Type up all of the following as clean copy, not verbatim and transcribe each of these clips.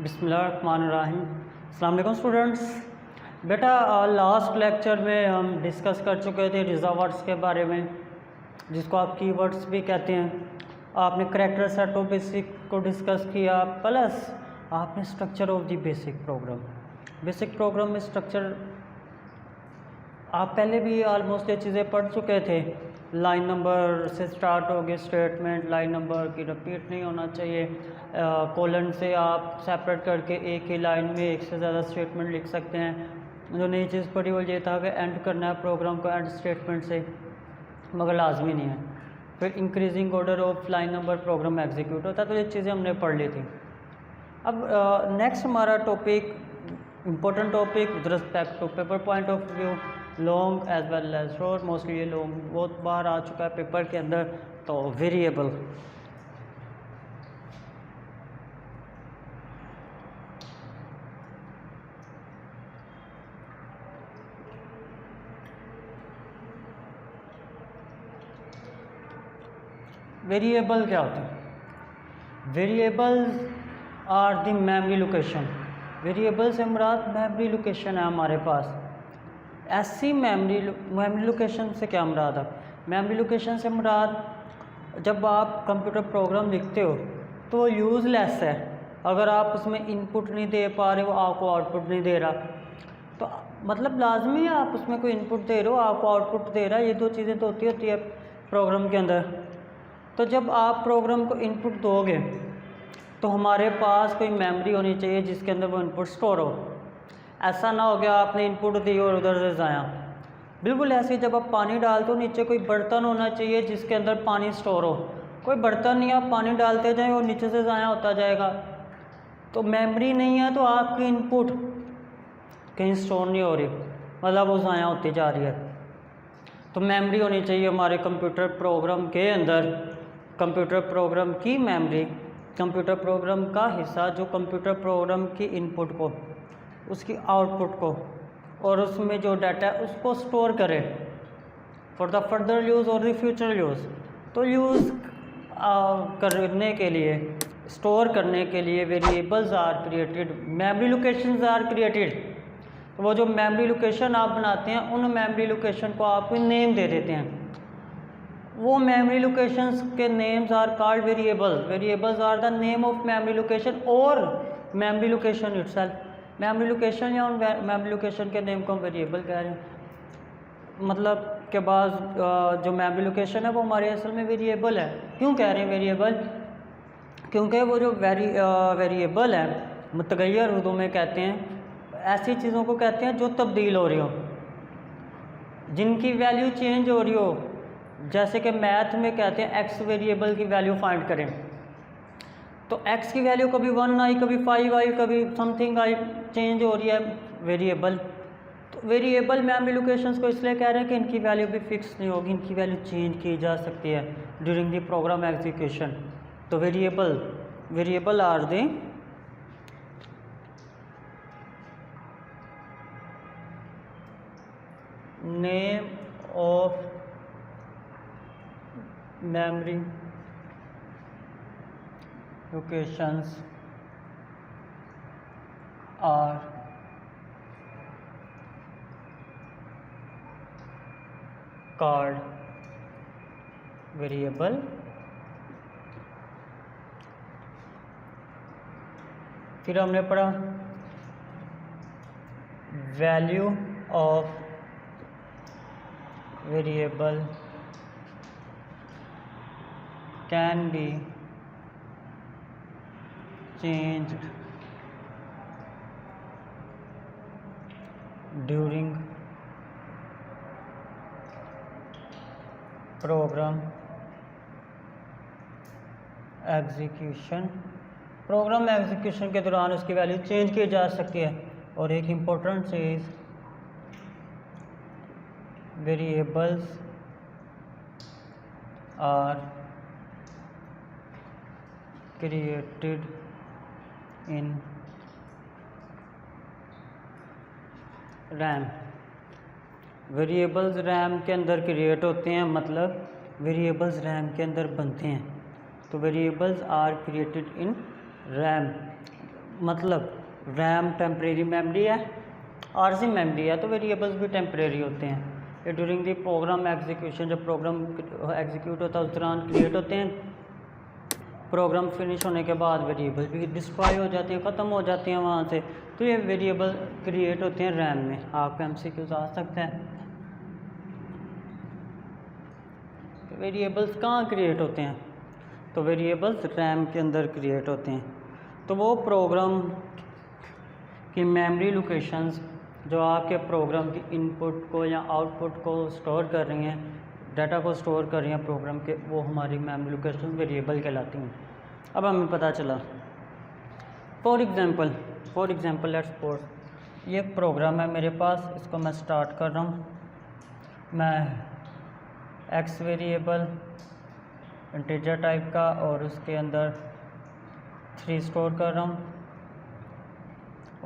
बिस्मिल्लाहिर्रहमानिर्रहीम। अस्सलाम वालेकुम स्टूडेंट्स। बेटा लास्ट लेक्चर में हम डिस्कस कर चुके थे रिजर्वर्ड्स के बारे में, जिसको आप कीवर्ड्स भी कहते हैं। आपने करैक्टर सेट ऑफ बेसिक को डिस्कस किया, प्लस आपने structure of the basic programme में स्ट्रक्चर आप पहले भी ऑलमोस्ट ये चीज़ें पढ़ चुके थे। लाइन नंबर से स्टार्ट होगी स्टेटमेंट, लाइन नंबर की रिपीट नहीं होना चाहिए। कोलन से आप सेपरेट करके एक ही लाइन में एक से ज़्यादा स्टेटमेंट लिख सकते हैं। जो नई चीज़ पढ़ी वो ये था कि एंड करना है प्रोग्राम को एंड स्टेटमेंट से, मगर लाजमी नहीं है। फिर increasing order of line number programme execute होता है। तो ये चीज़ें हमने पढ़ ली थी। अब नेक्स्ट हमारा topic important topic with respect to paper point of view, long as well as short. Mostly ये लॉन्ग बहुत बार आ चुका है पेपर के अंदर। तो वेरिएबल, वेरिएबल क्या होता है? Variables are the memory location. Variable से मुराद मेमोरी लोकेशन है हमारे पास। ऐसी मेमोरी लोकेशन से क्या मुराद है? मेमोरी लोकेशन से मुराद जब आप कंप्यूटर प्रोग्राम लिखते हो तो वो यूज़लेस है अगर आप उसमें इनपुट नहीं दे पा रहे हो, आपको आउटपुट नहीं दे रहा। तो मतलब लाजमी है आप उसमें कोई इनपुट दे रहे हो, आपको आउटपुट दे रहा है। ये दो चीज़ें तो होती है प्रोग्राम के अंदर। तो जब आप प्रोग्राम को इनपुट दोगे तो हमारे पास कोई मेमोरी होनी चाहिए जिसके अंदर वो इनपुट स्टोर हो। ऐसा ना हो गया आपने इनपुट दी और उधर से ज़ाया। बिल्कुल ऐसे ही जब आप पानी डालते हो नीचे कोई बर्तन होना चाहिए जिसके अंदर पानी स्टोर हो। कोई बर्तन नहीं, आप पानी डालते जाएं और नीचे से ज़ाया होता जाएगा। तो मेमोरी नहीं है तो आपकी इनपुट कहीं स्टोर नहीं हो रही, मतलब वो ज़ाया होती जा रही है। तो मेमोरी होनी चाहिए हमारे कंप्यूटर प्रोग्राम के अंदर। कंप्यूटर प्रोग्राम की मेमोरी, कंप्यूटर प्रोग्राम का हिस्सा जो कंप्यूटर प्रोग्राम की इनपुट को, उसकी आउटपुट को और उसमें जो डाटा है उसको स्टोर करे फॉर द फर्दर यूज़ और द फ्यूचर यूज़। तो यूज़ करने के लिए, स्टोर करने के लिए variables are created, memory locations are created. तो वो जो मेमोरी लोकेशन आप बनाते हैं उन मेमोरी लोकेशन को आप नेम दे देते हैं। वो मेमोरी लोकेशंस के names are called variable. Variables are the name of memory location और memory location itself. Memory location या उन मेमोरी लोकेशन के नेम को हम वेरिएबल कह रहे हैं। मतलब के बाद जो मेमोरी लोकेशन है वो हमारे असल में वेरिएबल है। क्यों कह रहे हैं वेरिएबल? क्योंकि वो जो वेरिएबल है, मुतगय्यर उर्दू में कहते हैं, ऐसी चीज़ों को कहते हैं जो तब्दील हो रही हो, जिनकी वैल्यू चेंज हो रही हो। जैसे कि मैथ में कहते हैं एक्स वेरिएबल की वैल्यू फाइंड करें, तो एक्स की वैल्यू कभी 1 आई, कभी 5 आई, कभी समथिंग आई, चेंज हो रही है वेरिएबल। तो वेरिएबल मेमोरी लोकेशंस को इसलिए कह रहे हैं कि इनकी वैल्यू भी फिक्स नहीं होगी, इनकी वैल्यू चेंज की जा सकती है ड्यूरिंग द प्रोग्राम एग्जीक्यूशन। तो variable are the name of memory locations are called variable। फिर हमने पढ़ा value of variable can be changed during program execution. Program execution के दौरान उसकी वैल्यू चेंज की जा सकती है। और एक इम्पोर्टेंट चीज़, variables are created in RAM। Variables RAM के अंदर क्रिएट होते हैं, मतलब वेरिएबल्स रैम के अंदर बनते हैं। तो variables are created in RAM, मतलब रैम टेम्परेरी मेमोरी है, आरजी मेमोरी है, तो वेरिएबल्स भी टेम्परेरी होते हैं। ये ड्यूरिंग द प्रोग्राम एग्जीक्यूशन, जब प्रोग्राम एग्जीक्यूट होता है उस दौरान क्रिएट होते हैं। प्रोग्राम फिनिश होने के बाद वेरिएबल भी डिस्ट्रॉय हो जाते हैं, ख़त्म हो जाते हैं वहाँ से। तो ये वेरिएबल क्रिएट होते हैं रैम में। आपका MCQs आ सकता है। वेरिएबल्स कहाँ क्रिएट होते हैं? तो वेरिएबल्स रैम के अंदर क्रिएट होते हैं। तो वो प्रोग्राम की मेमोरी लोकेशंस जो आपके प्रोग्राम की इनपुट को या आउटपुट को स्टोर कर रही हैं, डाटा को स्टोर कर रही हैं प्रोग्राम के, वो हमारी मेमोरी लोकेशन वेरिएबल कहलाती हैं। अब हमें पता चला, फॉर एग्ज़ाम्पल लेट्स सपोज ये प्रोग्राम है मेरे पास, इसको मैं स्टार्ट कर रहा हूँ। मैं एक्स वेरिएबल इंटीजर टाइप का और उसके अंदर 3 स्टोर कर रहा हूँ,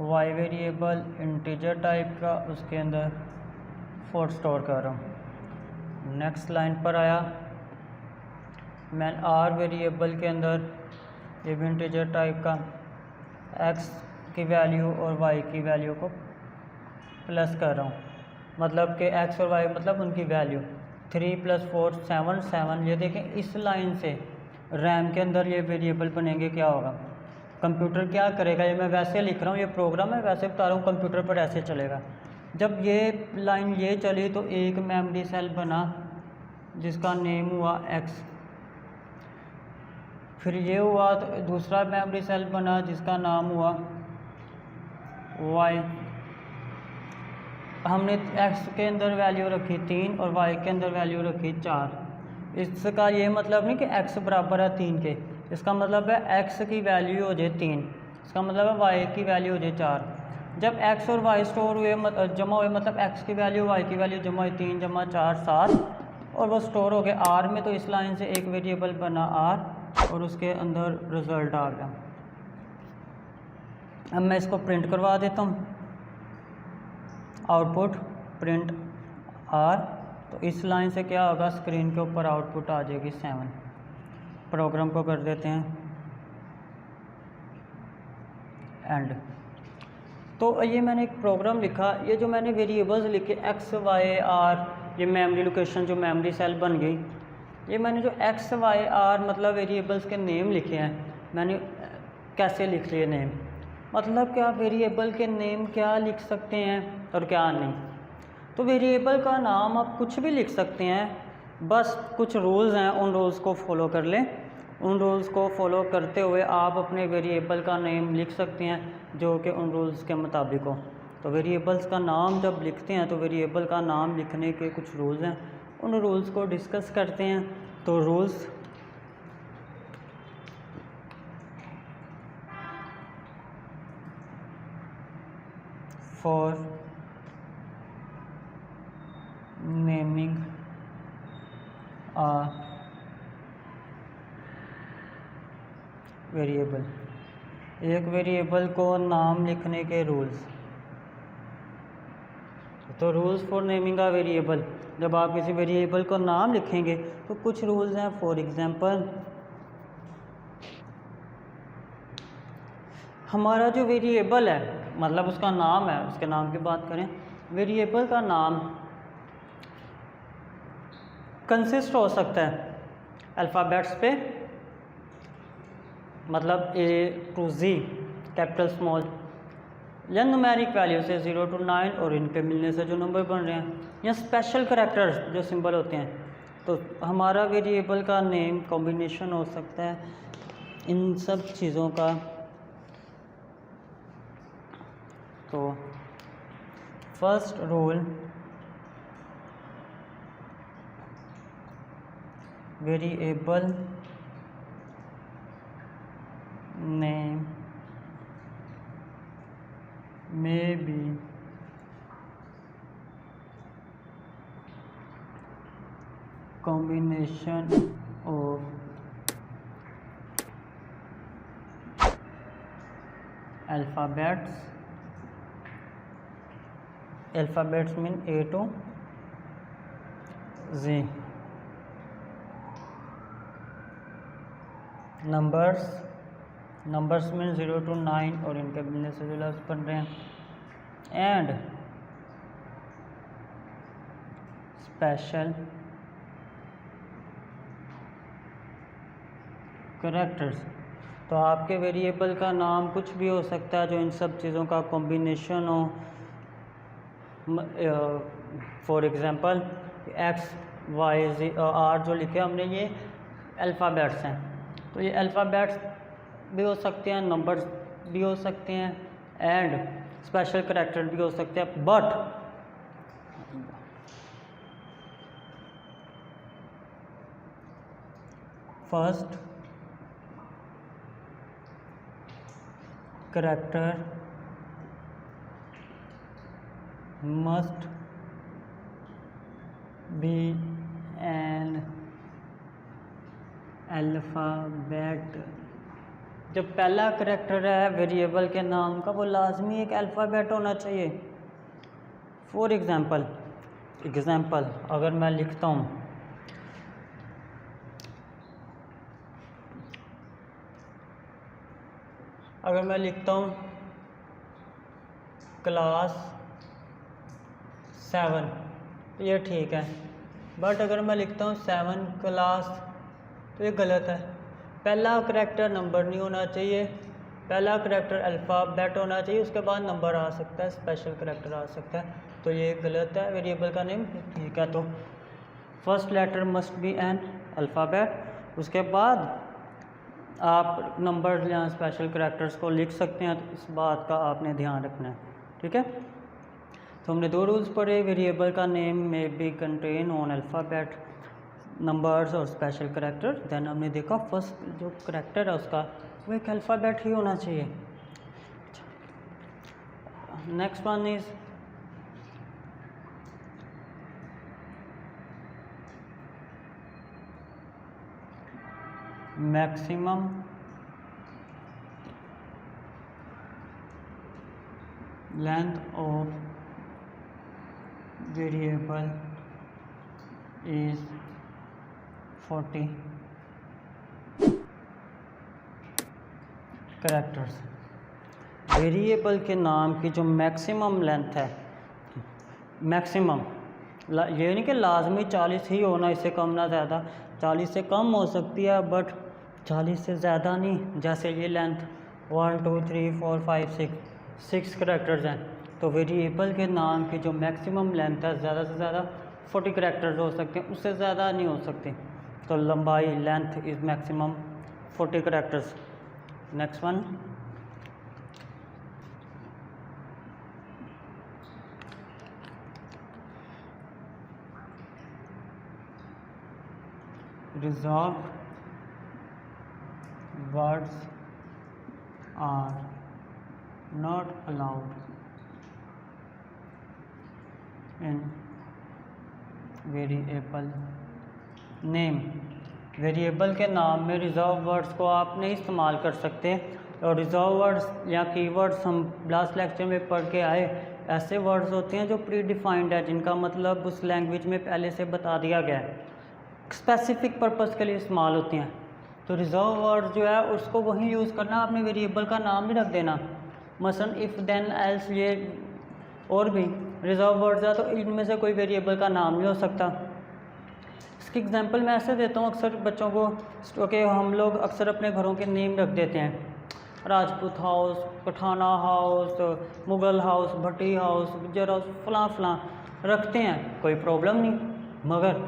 वाई वेरिएबल इंटीजर टाइप का, उसके अंदर 4 स्टोर कर रहा हूँ। नेक्स्ट लाइन पर आया, मैं आर वेरिएबल के अंदर ये भी इंटीजर टाइप का एक्स की वैल्यू और वाई की वैल्यू को प्लस कर रहा हूँ। मतलब कि एक्स और वाई मतलब उनकी वैल्यू 3 + 4 7। ये देखें, इस लाइन से रैम के अंदर ये वेरिएबल बनेंगे। क्या होगा, कंप्यूटर क्या करेगा, ये मैं वैसे लिख रहा हूँ, ये प्रोग्राम है वैसे बता रहा हूँ, कंप्यूटर पर ऐसे चलेगा। जब ये लाइन ये चली तो एक मेमोरी सेल बना जिसका नेम हुआ एक्स, फिर ये हुआ तो दूसरा मेमोरी सेल बना जिसका नाम हुआ वाई। हमने एक्स के अंदर वैल्यू रखी 3 और वाई के अंदर वैल्यू रखी 4। इसका ये मतलब नहीं कि एक्स बराबर है 3 के, इसका मतलब है एक्स की वैल्यू हो जाए 3, इसका मतलब है वाई की वैल्यू हो जाए 4। जब एक्स और वाई स्टोर हुए जमा हुए, मतलब एक्स की वैल्यू वाई की वैल्यू जमा हुई 3 + 4 7, और वो स्टोर हो गए आर में। तो इस लाइन से एक वेरिएबल बना आर और उसके अंदर रिज़ल्ट आ गया। अब मैं इसको प्रिंट करवा देता हूँ, आउटपुट प्रिंट आर। तो इस लाइन से क्या होगा, स्क्रीन के ऊपर आउटपुट आ जाएगी 7। प्रोग्राम को कर देते हैं एंड। तो ये मैंने एक प्रोग्राम लिखा, ये जो मैंने वेरिएबल्स लिखे एक्स वाई आर, ये मेमोरी लोकेशन जो मेमोरी सेल बन गई, ये मैंने जो एक्स वाई आर मतलब वेरिएबल्स के नेम लिखे हैं, मैंने कैसे लिख लिए नेम, मतलब क्या वेरिएबल के नेम क्या लिख सकते हैं और क्या नहीं। तो वेरिएबल का नाम आप कुछ भी लिख सकते हैं, बस कुछ रूल्स हैं, उन रूल्स को फॉलो कर लें। उन रूल्स को फॉलो करते हुए आप अपने वेरिएबल का नेम लिख सकते हैं जो कि उन रूल्स के मुताबिक हो। तो वेरिएबल्स का नाम जब लिखते हैं तो वेरिएबल का नाम लिखने के कुछ रूल्स हैं, उन रूल्स को डिस्कस करते हैं। तो rules, for naming a variable, एक वेरिएबल को नाम लिखने के रूल्स। तो rules for naming a variable, जब आप किसी वेरिएबल को नाम लिखेंगे तो कुछ रूल्स हैं। फॉर एग्जांपल, हमारा जो वेरिएबल है मतलब उसका नाम है, उसके नाम की बात करें, वेरिएबल का नाम कंसिस्ट हो सकता है अल्फ़ाबेट्स पे, मतलब A to Z, capital small, या न्यूमेरिक वैल्यू से 0 to 9 और इनके मिलने से जो नंबर बन रहे हैं, या स्पेशल करैक्टर्स जो सिंबल होते हैं। तो हमारा वेरिएबल का नेम कॉम्बिनेशन हो सकता है इन सब चीज़ों का। तो first rule, variable name may be combination of alphabets mean A to Z, numbers numbers में 0 to 9 और इनके मिलने से जो लफ्ज़ बन रहे हैं। एंड स्पेशल कैरेक्टर्स, तो आपके वेरिएबल का नाम कुछ भी हो सकता है जो इन सब चीज़ों का कॉम्बिनेशन हो। For example X Y R जो लिखे हमने ये अल्फ़ाबेट्स हैं, तो ये अल्फ़ाबेट्स भी हो सकते हैं, नंबर्स भी हो सकते हैं एंड स्पेशल कैरेक्टर भी हो सकते हैं। But first character must be an alphabet। जब पहला करेक्टर है वेरिएबल के नाम का वो लाजमी एक अल्फ़ाबेट होना चाहिए। फॉर एग्ज़ाम्पल अगर मैं लिखता हूँ क्लास 7 तो ये ठीक है, बट अगर मैं लिखता हूँ 7 क्लास तो ये गलत है। पहला करैक्टर नंबर नहीं होना चाहिए, पहला करैक्टर अल्फ़ाबेट होना चाहिए, उसके बाद नंबर आ सकता है, स्पेशल करैक्टर आ सकता है, तो ये गलत है। वेरिएबल का नेम ठीक है, तो first letter must be an alphabet, उसके बाद आप नंबर या स्पेशल करैक्टर्स को लिख सकते हैं, तो इस बात का आपने ध्यान रखना है। ठीक है, तो हमने दो रूल्स पढ़े। वेरिएबल का name may be contain on alphabet, numbers और स्पेशल करैक्टर। देन हमने देखा फर्स्ट जो करैक्टर है उसका वो एक अल्फ़ाबेट ही होना चाहिए। Next one is maximum length of variable is 40 characters. Variable के नाम की जो मैक्सिमम लेंथ है, मैक्सिमम ये नहीं कि लाजमी 40 ही होना, इससे कम ना ज़्यादा, 40 से कम हो सकती है बट 40 से ज़्यादा नहीं। जैसे ये लेंथ 1 2 3 4 5 6 कैरेक्टर्स हैं, तो वेरिएबल के नाम की जो मैक्सिमम लेंथ है ज़्यादा से ज़्यादा 40 कैरेक्टर्स हो सकते हैं, उससे ज़्यादा नहीं हो सकते। तो लंबाई length is maximum 40 characters. Next one reserved words are not allowed in variable name. वेरिएबल के नाम में रिजर्व वर्ड्स को आप नहीं इस्तेमाल कर सकते, और रिजर्व वर्ड्स या कीवर्ड्स हम लास्ट लेक्चर में पढ़ के आए, ऐसे वर्ड्स होते हैं जो प्री डिफाइंड है, जिनका मतलब उस लैंग्वेज में पहले से बता दिया गया है, स्पेसिफिक पर्पस के लिए इस्तेमाल होते हैं। तो रिजर्व वर्ड जो है उसको वही यूज़ करना, आपने वेरिएबल का नाम नहीं रख देना। मसलन इफ़ देन एल्स ये और भी रिजर्व वर्ड्स है, तो इनमें से कोई वेरिएबल का नाम नहीं हो सकता। इसकी एग्जांपल मैं ऐसे देता हूँ अक्सर बच्चों को कि हम लोग अक्सर अपने घरों के नेम रख देते हैं, Rajput house, Pathana house, Mughal house, Bhatti house, Gujjar house, फ़लाँ फ़लाँ रखते हैं, कोई प्रॉब्लम नहीं। मगर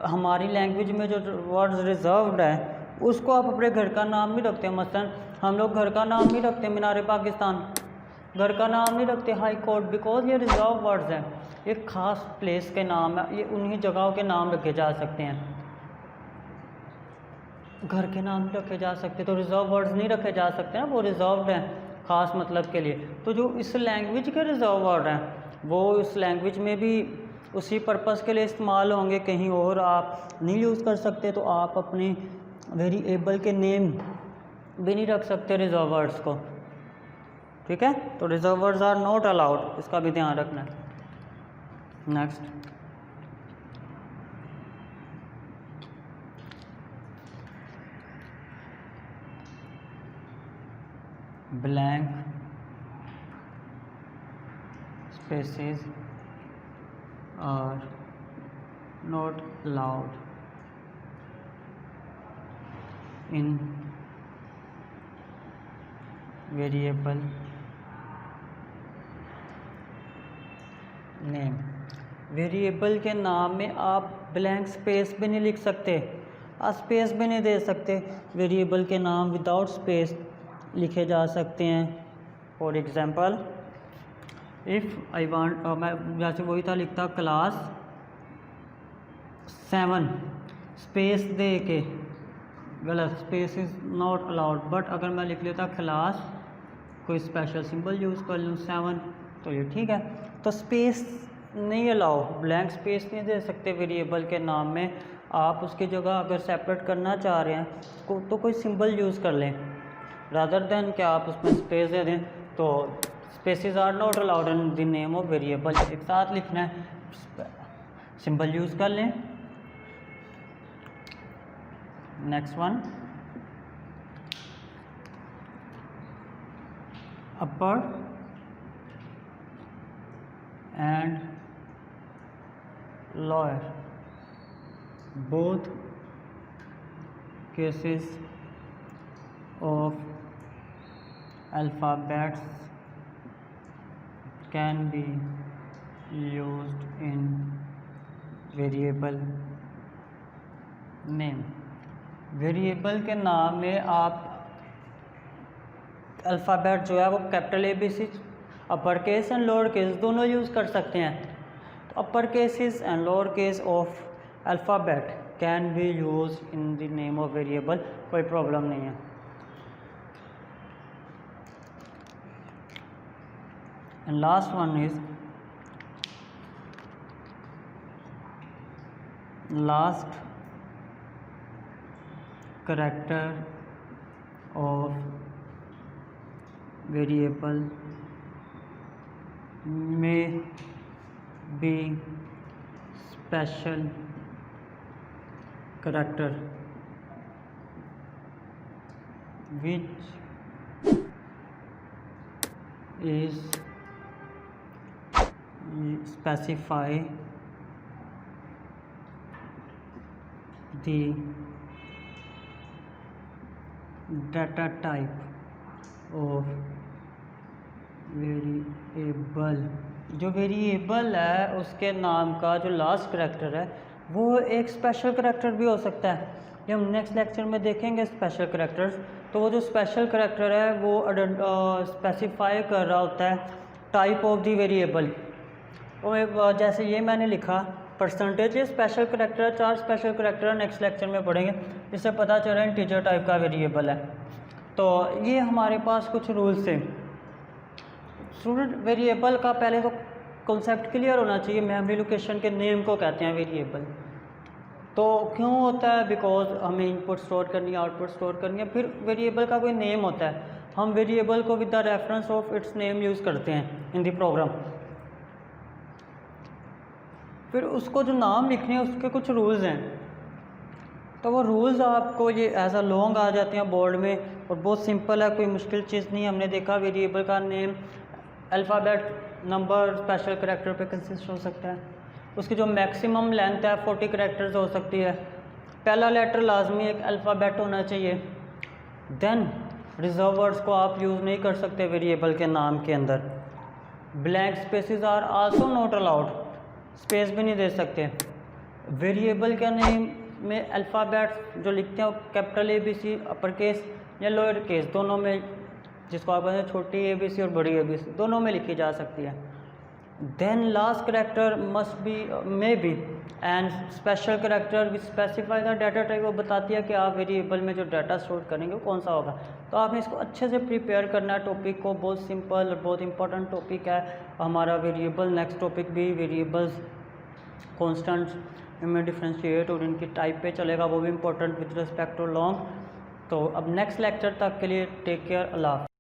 हमारी लैंग्वेज में जो वर्ड्स रिजर्व्ड है उसको आप अपने घर का नाम नहीं रखते। मसलन हम लोग घर का नाम नहीं रखते मीनार पाकिस्तान, घर का नाम नहीं रखते हाई कोर्ट, बिकॉज ये रिजर्व वर्ड्स हैं, ये ख़ास प्लेस के नाम है, ये उन्हीं जगहों के नाम रखे जा सकते हैं, घर के नाम नहीं रखे जा सकते। तो रिजर्व वर्ड्स नहीं रखे जा सकते हैं, वो रिजर्व्ड हैं ख़ास मतलब के लिए। तो जो इस लैंग्वेज के रिजर्व वर्ड हैं वो इस लैंग्वेज में भी उसी पर्पस के लिए इस्तेमाल होंगे, कहीं और आप नहीं यूज़ कर सकते। तो आप अपने वेरिएबल के नेम भी नहीं रख सकते रिजर्व वर्ड्स को। ठीक है, तो reserved words are not allowed, इसका भी ध्यान रखना है। Next blank spaces are not allowed in variable name. वेरिएबल के नाम में आप ब्लैंक स्पेस भी नहीं लिख सकते, आप स्पेस भी नहीं दे सकते। वेरिएबल के नाम विदाउट स्पेस लिखे जा सकते हैं। For example if I want, मैं जैसे वही था लिखता क्लास 7 स्पेस दे के, गलत, space is not allowed. But अगर मैं लिख लेता क्लास, कोई स्पेशल सिंबल यूज़ कर लूँ 7, तो ये ठीक है। तो स्पेस नहीं अलाउ, ब्लैंक स्पेस नहीं दे सकते वेरिएबल के नाम में। आप उसकी जगह अगर सेपरेट करना चाह रहे हैं तो कोई सिंबल यूज़ कर लें, रादर देन कि आप उसमें स्पेस दे दें। तो spaces are not allowed in the name of variable, एक साथ लिखना है, सिंबल यूज़ कर लें। Next one, upper and lower, both cases of alphabets can be used in variable name। Variable के नाम में आप अल्फ़ाबेट जो है वो capital ABC, upper case and lower case दोनों यूज़ कर सकते हैं। तो upper cases and lower case of alphabet can be use in the name of variable, कोई प्रॉब्लम नहीं है। And last one is last character of variable may be special character which is specify the data type of variable. जो variable है उसके नाम का जो last character है वो एक स्पेशल करैक्टर भी हो सकता है। ये हम नेक्स्ट लेक्चर में देखेंगे स्पेशल करैक्टर्स। तो वो जो स्पेशल करैक्टर है वो स्पेसिफाई कर रहा होता है टाइप ऑफ द वेरिएबल। और जैसे ये मैंने लिखा परसेंटेज, ये स्पेशल करैक्टर है, 4 स्पेशल करैक्टर नेक्स्ट लेक्चर में पढ़ेंगे, इससे पता चल रहा है इंटीजर टाइप का वेरिएबल है। तो ये हमारे पास कुछ रूल्स थे। स्टूडेंट, वेरिएबल का पहले तो कॉन्सेप्ट क्लियर होना चाहिए। मेमोरी लोकेशन के नेम को कहते हैं वेरिएबल। तो क्यों होता है? बिकॉज हमें इनपुट स्टोर करनी है, आउटपुट स्टोर करनी है, फिर वेरिएबल का कोई नेम होता है। हम वेरिएबल को with the reference of its name use करते हैं इन द प्रोग्राम। फिर उसको जो नाम लिखने हैं उसके कुछ रूल्स हैं। तो वो रूल्स आपको ये एज अ लॉन्ग आ जाते हैं बोर्ड में, और बहुत सिंपल है, कोई मुश्किल चीज़ नहीं। हमने देखा वेरिएबल का name alphabet, number, special character पे कंसिस्ट हो सकता है। उसकी जो मैक्सिमम लेंथ है 40 करैक्टर्स हो सकती है। पहला लेटर लाजमी एक अल्फ़ाबेट होना चाहिए। देन रिजर्व वर्ड्स को आप यूज़ नहीं कर सकते वेरिएबल के नाम के अंदर। Blank spaces are also not allowed, space भी नहीं दे सकते। वेरिएबल के नेम में अल्फ़ाबेट्स जो लिखते हैं वो कैपिटल ABC, अपर केस या लोअर केस दोनों में, जिसको आप कहते हैं छोटी ABC और बड़ी ABC, दोनों में लिखी जा सकती है। Then last character must be may be and special character which specify the data type, वो बताती है कि आप वेरिएबल में जो डाटा स्टोर करेंगे वो कौन सा होगा। तो आपने इसको अच्छे से प्रिपेयर करना है टॉपिक को। बहुत सिंपल और बहुत इंपॉर्टेंट टॉपिक है हमारा वेरिएबल। नेक्स्ट टॉपिक भी वेरिएबल्स, कॉन्स्टेंट्स में डिफ्रेंशिएट और इनकी टाइप पे चलेगा, वो भी important with respect to long. तो अब नेक्स्ट लेक्चर तक के लिए टेक केयर, अल्लाह।